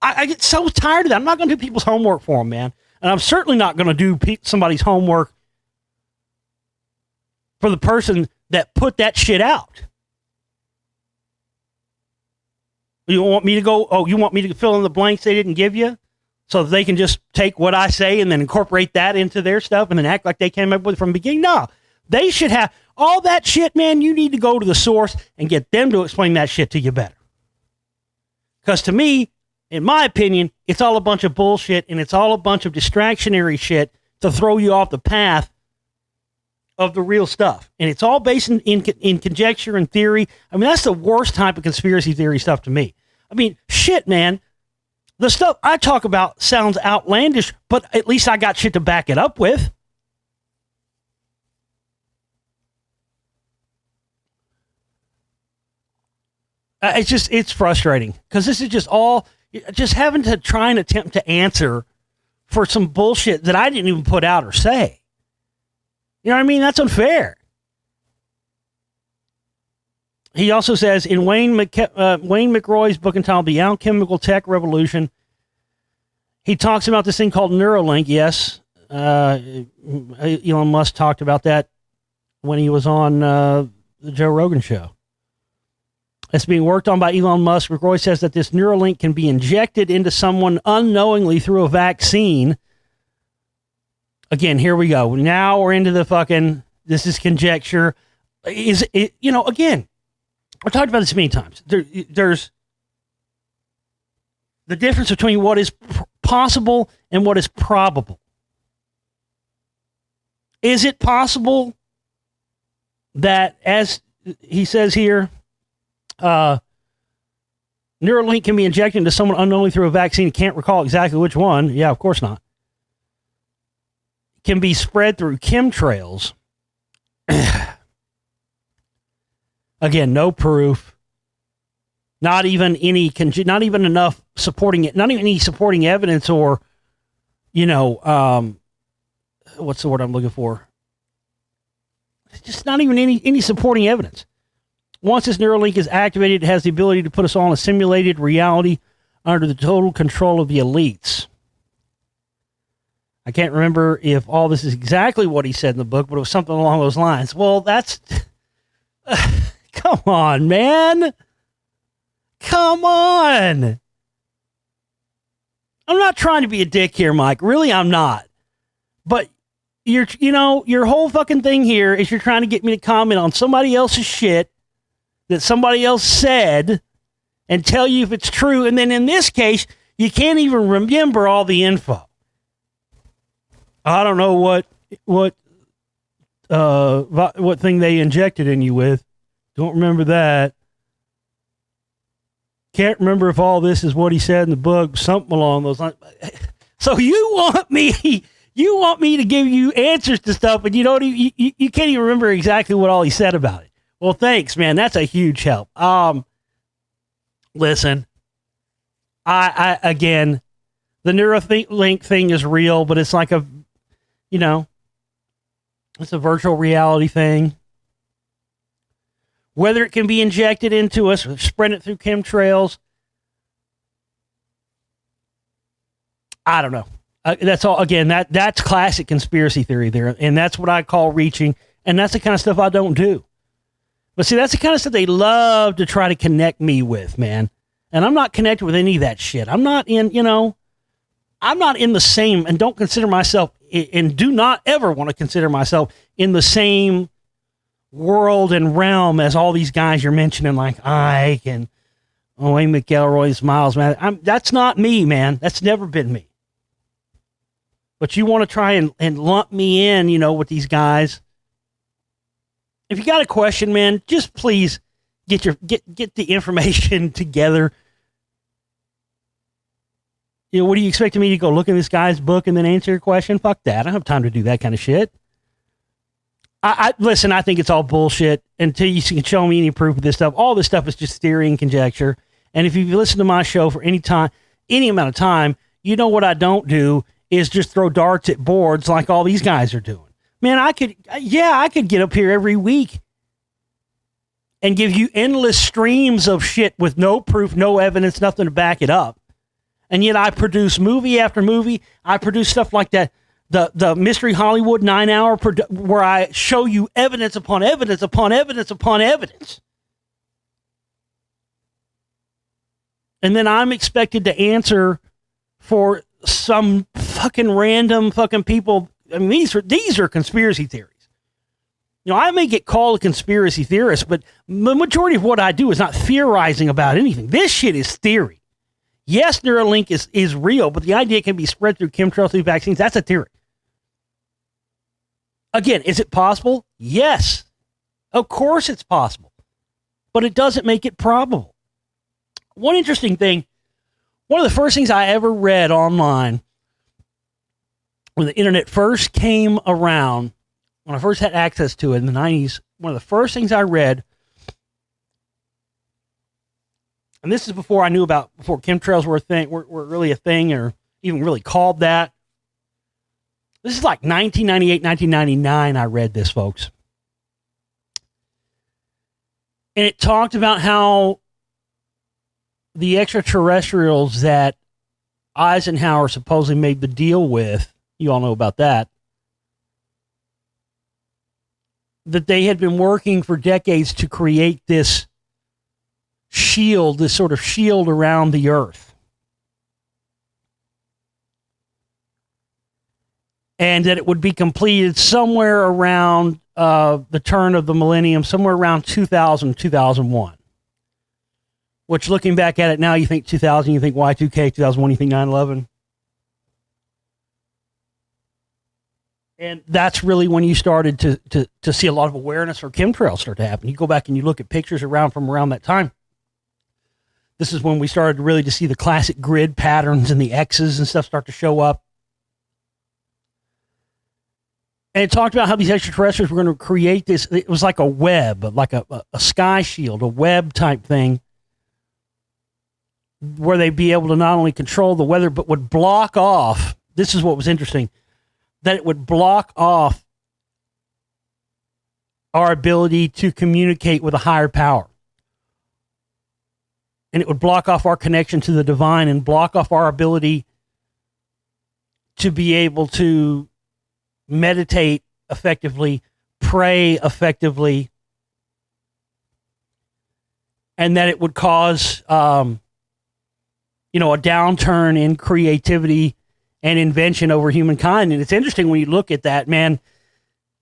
I get so tired of that. I'm not going to do people's homework for them, man. And I'm certainly not going to do somebody's homework for the person that put that shit out. You want me to go, you want me to fill in the blanks they didn't give you? So that they can just take what I say and then incorporate that into their stuff and then act like they came up with it from the beginning? No. They should have all that shit, man. You need to go to the source and get them to explain that shit to you better. Because to me, in my opinion, it's all a bunch of bullshit and it's all a bunch of distractionary shit to throw you off the path of the real stuff. And it's all based in conjecture and theory. I mean, that's the worst type of conspiracy theory stuff to me. I mean, shit, man. The stuff I talk about sounds outlandish, but at least I got shit to back it up with. It's frustrating because this is just having to try and attempt to answer for some bullshit that I didn't even put out or say. You know what I mean? That's unfair. He also says in Wayne McRoy's book entitled The Alchemical Tech Revolution, he talks about this thing called Neurolink. Yes, Elon Musk talked about that when he was on the Joe Rogan show. It's being worked on by Elon Musk. McRoy says that this Neurolink can be injected into someone unknowingly through a vaccine. Again, here we go. Now we're into the fucking, this is conjecture. Is it, again, I've talked about this many times. There's the difference between what is possible and what is probable. Is it possible that, as he says here, Neuralink can be injected into someone unknowingly through a vaccine? Can't recall exactly which one. Yeah, of course not. Can be spread through chemtrails. Again, no proof. Not even enough supporting it. Not even any supporting evidence or, what's the word I'm looking for? Just not even any supporting evidence. Once this Neuralink is activated, it has the ability to put us all in a simulated reality under the total control of the elites. I can't remember if all this is exactly what he said in the book, but it was something along those lines. Well, that's... come on, man. Come on. I'm not trying to be a dick here, Mike. Really, I'm not. But your whole fucking thing here is you're trying to get me to comment on somebody else's shit that somebody else said and tell you if it's true. And then in this case, you can't even remember all the info. I don't know what thing they injected in you with. Don't remember that. Can't remember if all this is what he said in the book, something along those lines. So you want me to give you answers to stuff, and you can't even remember exactly what all he said about it. Well, thanks, man. That's a huge help. Listen, I again, the Neuralink thing is real, but it's like it's a virtual reality thing. Whether it can be injected into us, spread it through chemtrails, I don't know. That's all. Again, that's classic conspiracy theory there, and that's what I call reaching, and that's the kind of stuff I don't do. But see, that's the kind of stuff they love to try to connect me with, man. And I'm not connected with any of that shit. I'm not in the same, and don't consider myself, and do not ever want to consider myself in the same world and realm as all these guys you're mentioning, like Ike and Wayne McElroy's, Myles Mathis. That's not me, man. That's never been me. But you want to try and lump me in, with these guys. If you got a question, man, just please get the information together. What do you expect me to go look in this guy's book and then answer your question? Fuck that. I don't have time to do that kind of shit. Listen, I think it's all bullshit until you can show me any proof of this stuff. All this stuff is just theory and conjecture. And if you've listened to my show for any amount of time, you know what I don't do is just throw darts at boards like all these guys are doing. Man, I could get up here every week and give you endless streams of shit with no proof, no evidence, nothing to back it up. And yet I produce movie after movie. I produce stuff like that. The Mystery Hollywood 9-hour where I show you evidence upon evidence upon evidence upon evidence. And then I'm expected to answer for some fucking random fucking people. I mean, these are conspiracy theories. I may get called a conspiracy theorist, but the majority of what I do is not theorizing about anything. This shit is theory. Yes, Neurolink is real, but the idea can be spread through chemtrails, through vaccines. That's a theory. Again, is it possible? Yes. Of course it's possible. But it doesn't make it probable. One interesting thing, one of the first things I ever read online when the internet first came around, when I first had access to it in the 90s, one of the first things I read, and this is before chemtrails were really a thing or even really called that. This is like 1998, 1999, I read this, folks. And it talked about how the extraterrestrials that Eisenhower supposedly made the deal with, you all know about that they had been working for decades to create this shield, this sort of shield around the Earth. And that it would be completed somewhere around the turn of the millennium, somewhere around 2000, 2001. Which, looking back at it now, you think 2000, you think Y2K, 2001, you think 9/11. And that's really when you started to see a lot of awareness for chemtrails start to happen. You go back and you look at pictures from around that time. This is when we started really to see the classic grid patterns and the X's and stuff start to show up. And it talked about how these extraterrestrials were going to create this. It was like a web, like a sky shield, a web type thing, where they'd be able to not only control the weather, but would block off. This is what was interesting, that it would block off our ability to communicate with a higher power. And it would block off our connection to the divine and block off our ability to be able to meditate effectively, pray effectively, and that it would cause, a downturn in creativity and invention over humankind. And it's interesting when you look at that, man,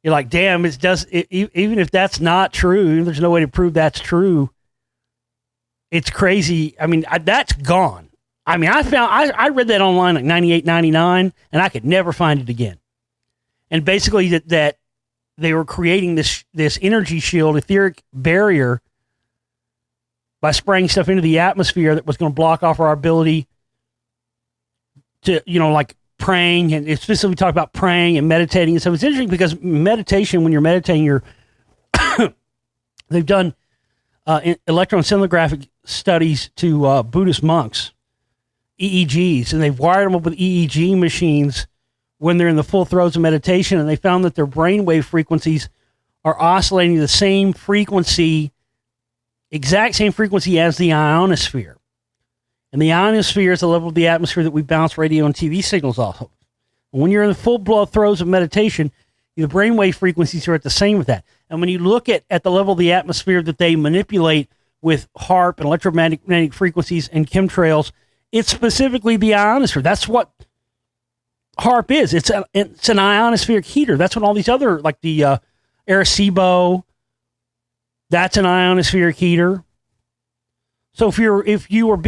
you're like, damn, even if that's not true, there's no way to prove that's true. It's crazy. I mean, that's gone. I mean, I read that online like 98, 99, and I could never find it again. And basically that they were creating this energy shield, etheric barrier, by spraying stuff into the atmosphere that was going to block off our ability to, like praying. And it's specifically talk about praying and meditating. And so it's interesting because meditation, when you're meditating, they've done electroencephalographic studies to Buddhist monks, EEGs, and they've wired them up with EEG machines when they're in the full throes of meditation, and they found that their brainwave frequencies are oscillating the same frequency, exact same frequency as the ionosphere. And the ionosphere is the level of the atmosphere that we bounce radio and TV signals off of. When you're in the full throes of meditation, the brainwave frequencies are at the same with that. And when you look at the level of the atmosphere that they manipulate with HAARP and electromagnetic frequencies and chemtrails, it's specifically the ionosphere. That's what HAARP is. It's an ionospheric heater. That's what all these other, like the Arecibo, that's an ionospheric heater. So if you were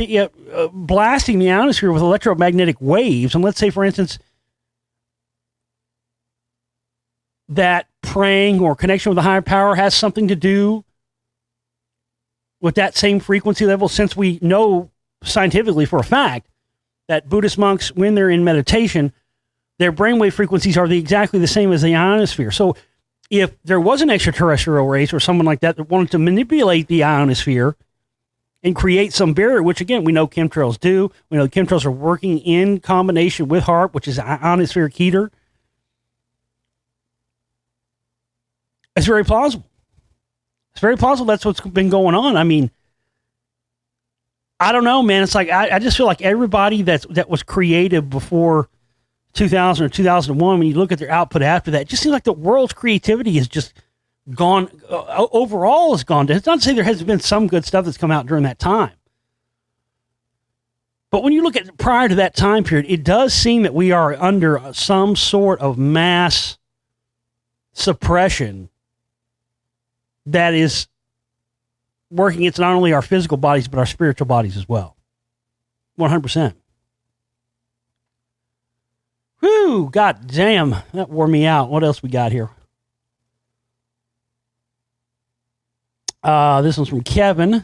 blasting the ionosphere with electromagnetic waves, and let's say, for instance, that praying or connection with a higher power has something to do with that same frequency level, since we know scientifically for a fact that Buddhist monks, when they're in meditation, their brainwave frequencies are exactly the same as the ionosphere. So if there was an extraterrestrial race or someone like that that wanted to manipulate the ionosphere and create some barrier, which again, we know chemtrails do. We know chemtrails are working in combination with HAARP, which is ionospheric heater. It's very plausible. It's very plausible that's what's been going on. I mean, I don't know, man. It's like, I just feel like everybody that was creative before 2000 or 2001, when you look at their output after that, it just seems like the world's creativity is just gone, overall has gone down. It's not to say there hasn't been some good stuff that's come out during that time. But when you look at prior to that time period, it does seem that we are under some sort of mass suppression that is working against not only our physical bodies, but our spiritual bodies as well. 100%. Whew, god damn, that wore me out. What else we got here? This one's from Kevin.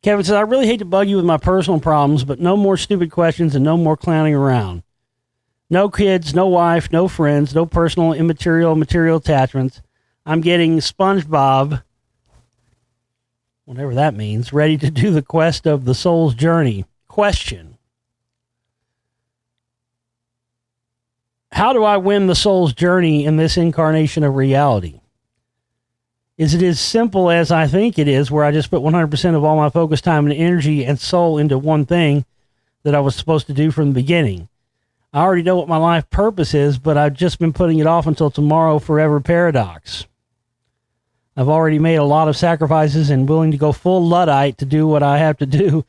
Kevin says, I really hate to bug you with my personal problems, but no more stupid questions and no more clowning around. No kids, no wife, no friends, no personal, immaterial, material attachments. I'm getting SpongeBob, whatever that means, ready to do the quest of the soul's journey. Question. How do I win the soul's journey in this incarnation of reality? Is it as simple as I think it is, where I just put 100% of all my focus, time, and energy and soul into one thing that I was supposed to do from the beginning? I already know what my life purpose is, but I've just been putting it off until tomorrow forever paradox. I've already made a lot of sacrifices and willing to go full Luddite to do what I have to do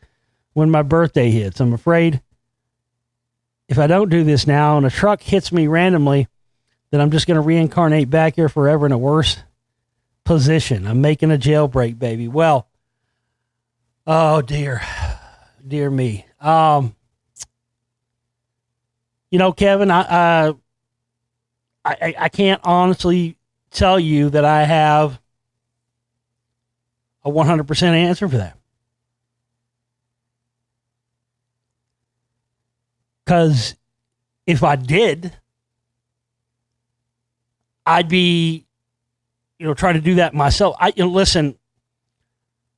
when my birthday hits. I'm afraid if I don't do this now and a truck hits me randomly, then I'm just going to reincarnate back here forever in a worse position. I'm making a jailbreak, baby. Well, oh dear me. You know, Kevin, I can't honestly tell you that I have a 100% answer for that. Because if I did, I'd be, trying to do that myself. Listen,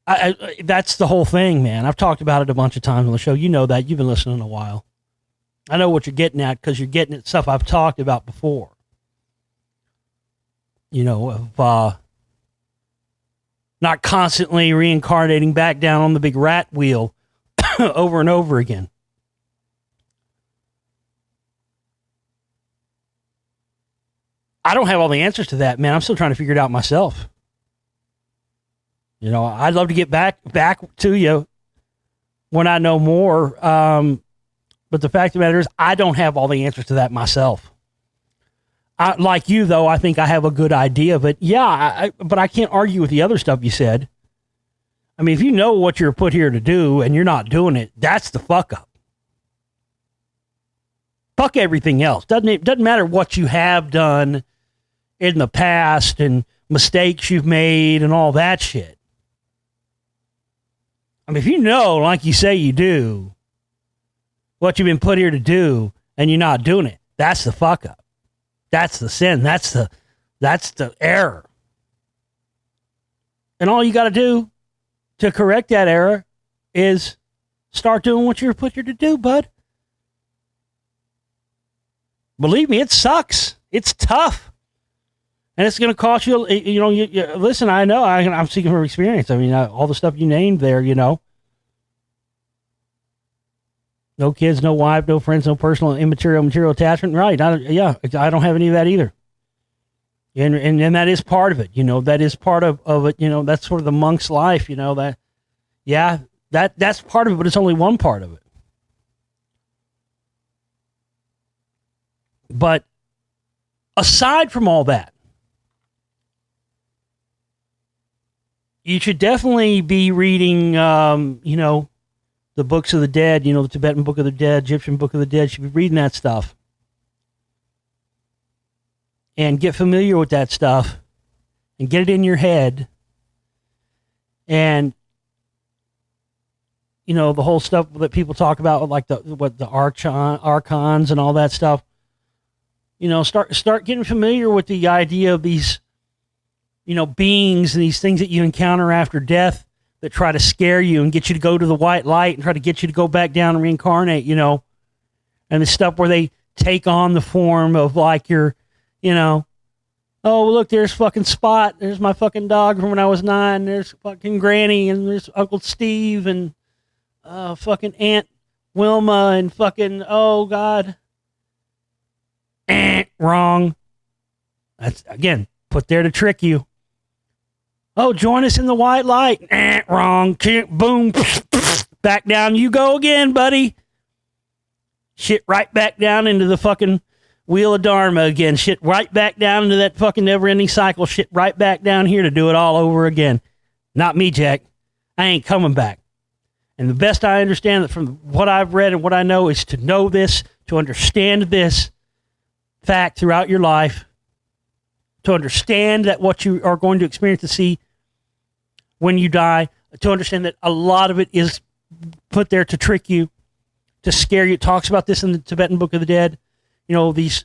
that's the whole thing, man. I've talked about it a bunch of times on the show. You know that. You've been listening a while. I know what you're getting at because you're getting at stuff I've talked about before. Of not constantly reincarnating back down on the big rat wheel over and over again. I don't have all the answers to that, man. I'm still trying to figure it out myself. I'd love to get back to you when I know more. But the fact of the matter is, I don't have all the answers to that myself. Like you, though, I think I have a good idea of it. Yeah, but I can't argue with the other stuff you said. I mean, if you know what you're put here to do and you're not doing it, that's the fuck up. Fuck everything else. Doesn't matter what you have done in the past and mistakes you've made and all that shit. I mean, if you know, like you say you do, what you've been put here to do and you're not doing it, that's the fuck up. That's the sin. That's the error. And all you got to do to correct that error is start doing what you're put here to do, bud. Believe me, it sucks. It's tough. And it's going to cost you, listen, I know, I'm speaking from experience. I mean, all the stuff you named there, No kids, no wife, no friends, no personal, immaterial, material attachment. Right. I don't have any of that either. And that is part of it. That is part of it. That's sort of the monk's life, that's part of it, but it's only one part of it. But aside from all that, you should definitely be reading, the books of the dead, the Tibetan Book of the Dead, Egyptian Book of the Dead. You should be reading that stuff. And get familiar with that stuff. And get it in your head. And, the whole stuff that people talk about, like the archons and all that stuff. Start getting familiar with the idea of these, beings and these things that you encounter after death that try to scare you and get you to go to the white light and try to get you to go back down and reincarnate, and the stuff where they take on the form of like your, oh, look, there's fucking Spot. There's my fucking dog from when I was 9. There's fucking Granny, and there's Uncle Steve, and fucking Aunt Wilma, and fucking, oh, God. Wrong. That's, again, put there to trick you. Oh, join us in the white light. Wrong. Boom. Back down you go again, buddy. Shit right back down into the fucking wheel of Dharma again. Shit right back down into that fucking never-ending cycle. Shit right back down here to do it all over again. Not me, Jack. I ain't coming back. And the best I understand that from what I've read and what I know is to know this, to understand this fact throughout your life, to understand that what you are going to experience to see when you die, to understand that a lot of it is put there to trick you, to scare you. It talks about this in the Tibetan Book of the Dead. These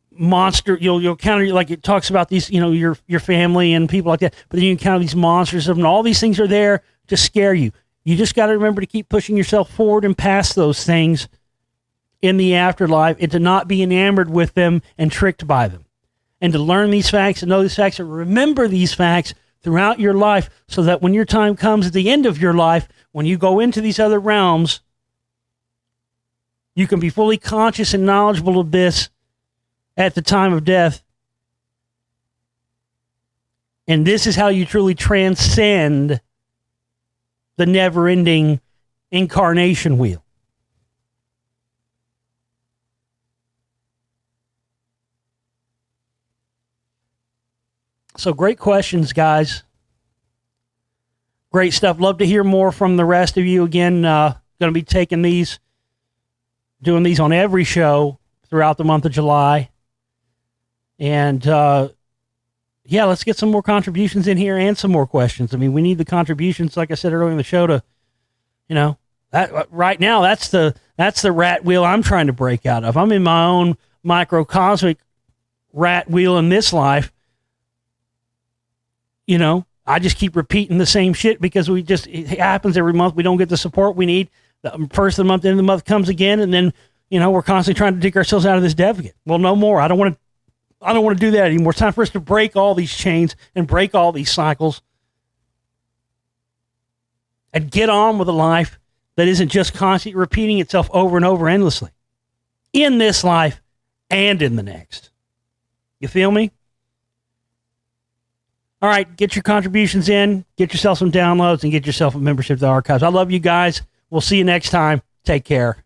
monster, you'll encounter, like it talks about these, your family and people like that, but then you encounter these monsters and all these things are there to scare you. You just got to remember to keep pushing yourself forward and past those things in the afterlife, and to not be enamored with them and tricked by them, and to learn these facts and know these facts and remember these facts throughout your life, so that when your time comes at the end of your life, when you go into these other realms, you can be fully conscious and knowledgeable of this at the time of death. And this is how you truly transcend the never-ending incarnation wheel. So great questions, guys. Great stuff. Love to hear more from the rest of you. Again, going to be doing these on every show throughout the month of July. And, let's get some more contributions in here and some more questions. I mean, we need the contributions, like I said earlier in the show, to, that right now, that's the rat wheel I'm trying to break out of. I'm in my own microcosmic rat wheel in this life. I just keep repeating the same shit because it happens every month. We don't get the support we need. The first of the month, end of the month comes again, and then, we're constantly trying to dig ourselves out of this dev again. Well, no more. I don't want to do that anymore. It's time for us to break all these chains and break all these cycles and get on with a life that isn't just constantly repeating itself over and over endlessly in this life and in the next. You feel me? All right, get your contributions in, get yourself some downloads, and get yourself a membership to the archives. I love you guys. We'll see you next time. Take care.